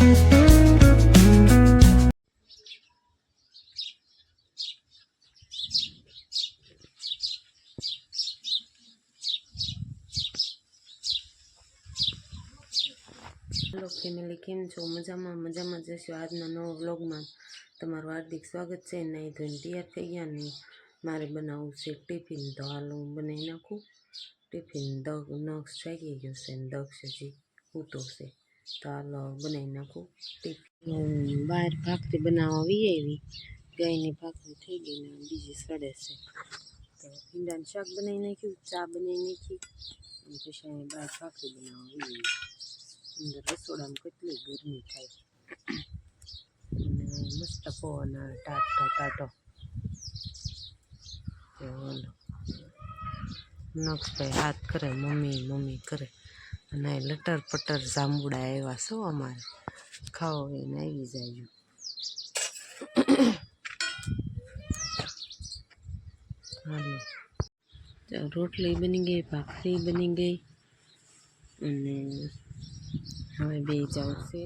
Hello family, કેમ છો? મજામાં જશો. આજના નવા વ્લોગમાં તમારું હાર્દિક સ્વાગત છે. નહીં ધોઈને તૈયાર થઈ ગયા ને મારે બનાવવું છે ટિફિન, તો હાલ હું બનાવી નાખું ટિફિન. નક્ષ જાગી ગયો છે ને દક્ષ હજી ઊતો છે, તો હાલ બનાવી નાખું ટિફિન. બહાર ભાખરી બનાવવા આવી ગાયની ભાખરી થઈ ગઈ ને બીજી સડે છે, તો ભીંડાનું શાક બનાવી નાખ્યું, ચા બનાવી નાખી અને પછી બહાર ભાખરી બનાવવા આવી. અંદર રસોડામાં કેટલી ગરમી થાય અને મસ્ત પવન ટાટો ટાટો. નક્ષભાઈ હાથ કરે, મમ્મી મમ્મી કરે, અને લટર પટર જાંબુડા આવ્યા છો અમારે, ખાઓ એને આવી જાય. હાલો, રોટલી બની ગઈ, ભાખરી બની ગઈ, અને હવે બે જાઉં છે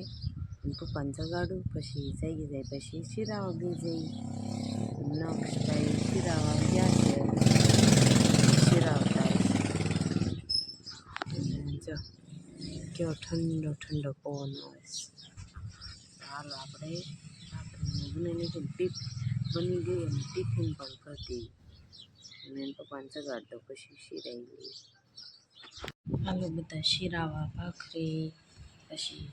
પપ્પાને જગાડું, પછી જાગી જાય પછી શીરાવા બી જઈ. નક્ષભાઈ શીરાવા ગયા છે, શીરાવતા જો કેવો ઠંડો ઠંડો પવન આવે છે. હાલો આપણે બનાવીને ટીપ બની ગઈ અને ટિફિન પણ કરતી અને પપ્પાને જગાડ દો પછી શીરાઈ ગઈ. હાલો બધા શીરાવા ભાખરી, પછી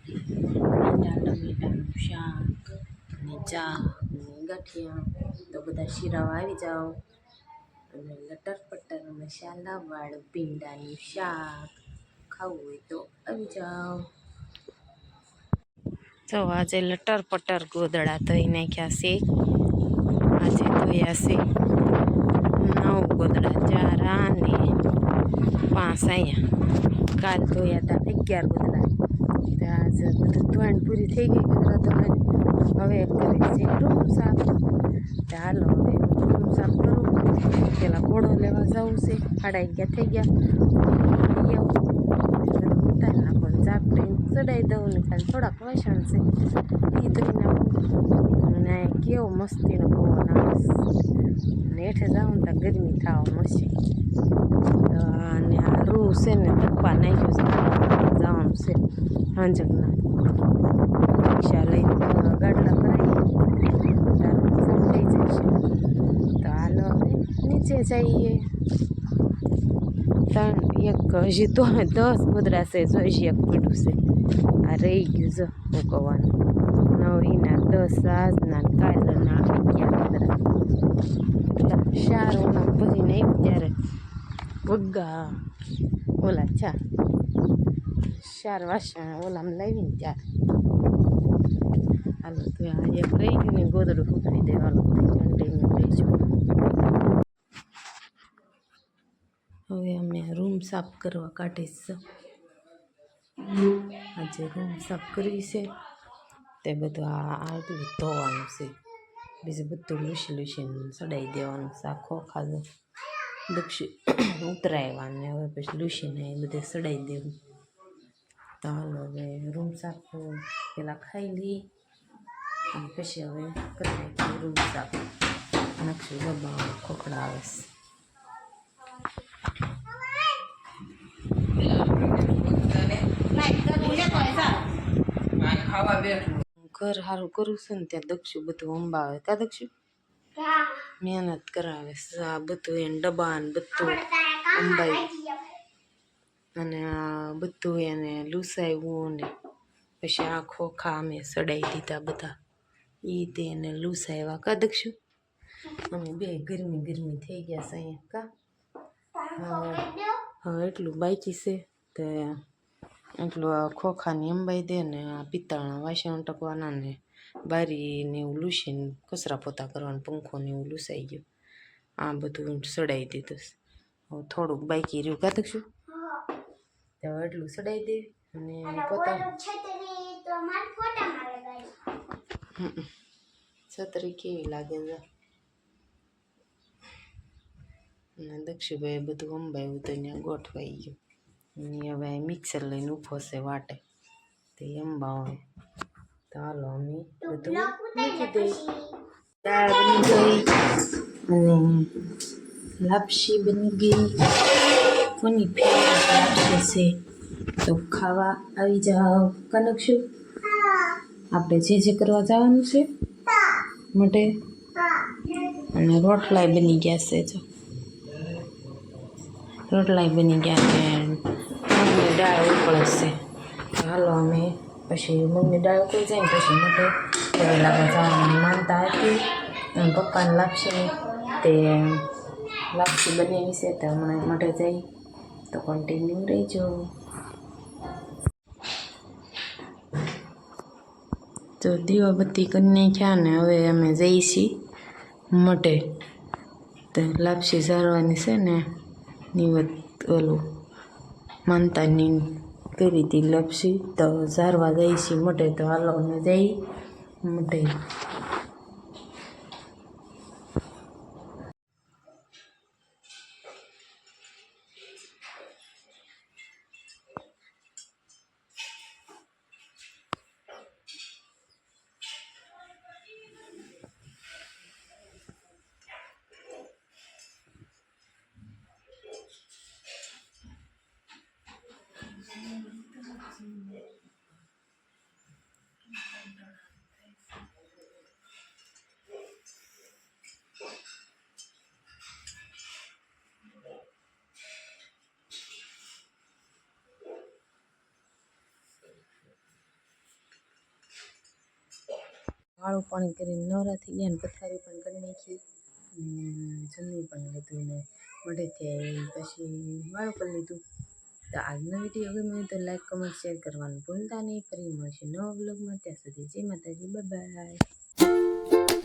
કાંદા ટમેટાનું શાક અને ચા અને ગાંઠિયા, તો બધા શીરાવા આવી જાઓ. અને લટર પટર મસાલાવાળું ભીંડાનું શાક ખાવું હોય તો આવી જાઓ. તો આજે લટર પટર ગોદડા ધોઈ નાખ્યા છે, આજે ધોયા છે 9 ગોદડા, 4 અને 5 અહીંયા. કાલ ધોયા હતા 11 ગોદડા. આજે બધું ધોવાણ પૂરી થઈ ગઈ ગોદડા ધોવાની. હવે કરે છે રૂમ સાફ. હાલો હવે રૂમ સાફ કરું. પેલા ઘોડો લેવા જવું છે, 11:30 થઈ ગયા. ઉતારી નાખો ઝાપટી ચડાવી દઉં ને ખાલી થોડાક વાસણ છે એ ધોઈ નાખું. અને કેવો મસ્તીનો પવન આવે ને હેઠે જાઉં ને ત્યાં ગરમી થવા મળશે. અને આ રૂ છે ને ધપ્પા નાખ્યું છે, જવાનું છે હાંજકના રિક્ષા લઈને ગાડલા ભરાઈ થઈ જશે. તો હાલો હવે નીચે જઈએ. હજી તો 10 ગોદડા છે, જો હજી એક પડ્યું છે, આ રહી ગયું જો મૂકવાનું. 9 ના 10 આજના કાલના 11 ગોદડા. શાર ઓલા ભરીને આવ્યું ત્યારે વગ્ગા ઓલા ચાર વાસણ ઓલામાં લાવીને ત્યારે. હાલો તો આ એક રહી ગયું ને ગોદડું ફૂંકવી દેવાનું કન્ટિન્યુ રહીશું. હવે અમે રૂમ સાફ કરવા કાઢીશ. આજે રૂમ સાફ કરવી છે, તે બધું આટલું ધોવાનું છે, બીજું બધું લૂસીને ચડાવી દેવાનું છે. આખો ખાધો દક્ષી ઉતરાવવાને હવે પછી લૂસીને એ બધે ચડાવી દેવું. તો હાલો હવે રૂમ સાફ પેલા ખાઈ લઈ અને પછી હવે કરી નાખીએ રૂમ સાફ. નક્ષી ડબ્બા ખોખડા આવે છે. ઘર સારું કરું છું ને ત્યાં દક્ષું બધું અંબાવે. કા દક્ષુ મહેનત કરાવે છે, આ બધું એને ડબ્બા ને બધું અંબાવ્યું અને આ બધું એને લૂસાવ્યું ને પછી આ ખોખા અમે ચડાવી દીધા બધા, એ તેને લૂસાવ્યા. કા દક્ષુ અમે બે ગરમી થઈ ગયા છે અહીંયા. કા હા એટલું બાકી છે તે એટલું આ ખોખાની અંબાઈ દે ને આ પિત્તળના વાસણ ટકવાના ને બારીને એવું લૂસીને કચરા પોતા કરવાનું, પંખો ને એવું લૂસાઈ ગયું. આ બધું સડાવી દીધું. હવે થોડુંક બાકી રહ્યું. કા દક્ષુ તો એટલું સડાવી દેવી અને પોતા છત્રી કેવી લાગે છે. અને દક્ષુભાઈ બધું અંબાવ્યું તો ત્યાં ગોઠવાઈ ગયું. હવે મિક્સર લઈને ઊભો છે વાટે, તે અંબાવે. તો હાલો અમે બધું મૂકી દઈ. દાળ બની ગઈ અને લાપસી બની ગઈ. કોની ફેવરેટ લાપસી છે તો ખાવા આવી જાઓ. કનકશું આપણે જે કરવા જવાનું છે માટે અને રોટલાય બની ગયા છે. જો રોટલાય બની ગયા છે. મગની દાળ ઉકળશે. હાલો અમે પછી મગની દાળ ઉકળી જાય ને પછી માટે લાગવા જવાની માનતા હતી. અને પપ્પાને લાપસી તે લાપસી બનાવી છે તો હમણાં માટે જઈ તો કન્ટિન્યુ રહીજો. તો દીવાબત્તી કરી નાખ્યા ને હવે અમે જઈ છીએ મટે. તો લાપસી ઝારવાની છે ને નિવત ઓલું માનતાની કરી હતી લાપસી તો ઝારવા જઈ છીએ મટે. તો હાલો અમે જઈ મટે. વાળું પાણી કરીને નવરા થઈ ગયા ને પથારી પણ કરી નાખી અને જમી પણ લીધું ને મોઢેથી પછી વાળું કરી લીધું. તો આજનો વિડીયો ગમ્યો હોય તો લાઈક કમેન્ટ શેર કરવાનું ભૂલતા નહીં. ફરી મળશે નવા બ્લોગમાં. ત્યાં સુધી જય માતાજી. Bye bye.